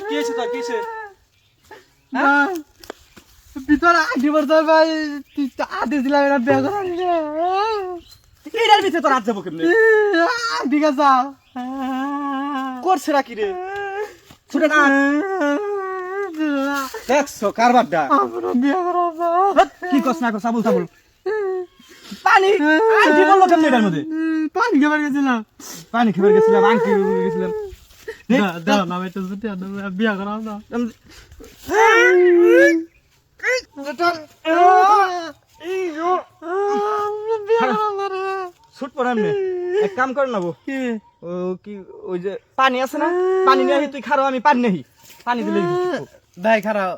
কি হয়েছে তোর? কি হয়েছে? ভিতরে আটি পড়তে ভাই আটি দিলাম এটা বেগ এটার ভিতরে তোর হাত যাবো কেমনে? ঠিক আছে করছে নাকি রে? ছুটে না দেখছো কারবারটা কি কস না কস আবুল তাবুল পানি আন্টি বললো কেমনে এটার মধ্যে? পানি খাবার গেছিলাম পানি খেবার গেছিলাম আংটি গেছিলাম দাও না তো ছুটি বিয়া করাম না ছুট পড়াম নে এক কাম কর নাবো ও কি ওই যে পানি আছে না পানি নিয়ে তুই খারো আমি পানি নেই পানি দিলে ভাই খারাপ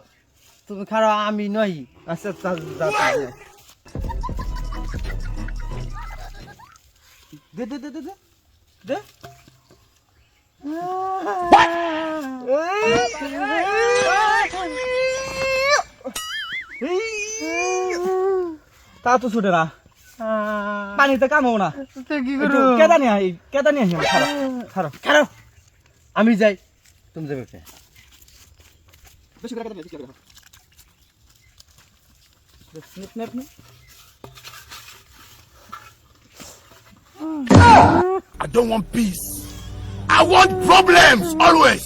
তুমি খারাপ আমি নই আচ্ছা দে দে দে দে দে দে তা তো ছুটে না পানিতে কামো না কি করো কেদা নিয়ে খারো খারো আমি যাই তুমি যাবে বেশি করে কেদা নিয়ে snip snip I don't want peace. I want problems always.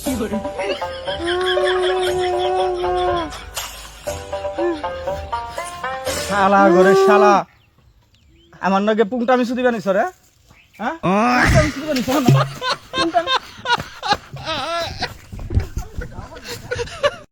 শালা ঘরে শালা আমার নগে পুংটা আমি সুদি বানিস রে হ্যাঁ পুংটা আমি সুদি বানিস না